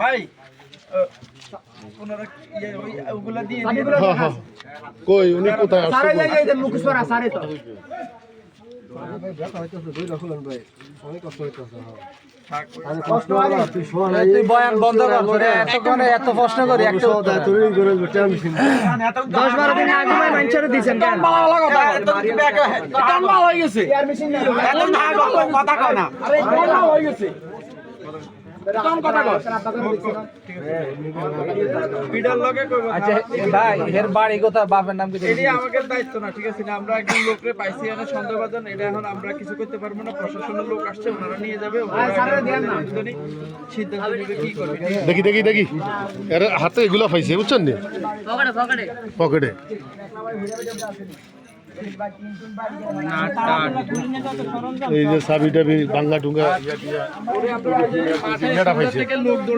ভাই ওগুলা দিয়ে কই উনি কোথায় আসছে সারে যাই এই মুখোশ পরা সারে তো তুই বয়ান বন্ধ কর এতক্ষণে এত প্রশ্ন করি একটা 10-12 দিন আগে ভাই মানুষের দিবেন কেন ভালো হয়ে গেছে এয়ার মেশিন নিয়ে এত না কথা কয় না আরে ভালো হয়ে গেছে কথা কয় ভিডিওর লগে কইব আচ্ছা ভাই এর বাড়ি কোথায় বাপের নাম কি এটি আমাদের দায়িত্ব না ঠিক আছে না আমরা একজন লোকরে পাইছি এখানে সন্দেহভাজন এটা এখন আমরা কিছু করতে পারবো না প্রশাসনের লোক আসছে ওনারা নিয়ে যাবে সিদ্ধান্ত নেবে কি করবে দেখি এর হাতে এগুলো পাইছে বুঝছেন নি পকেটে এই যে চাবি টাবি বাংলা টুঙ্গা ইয়া পাইছে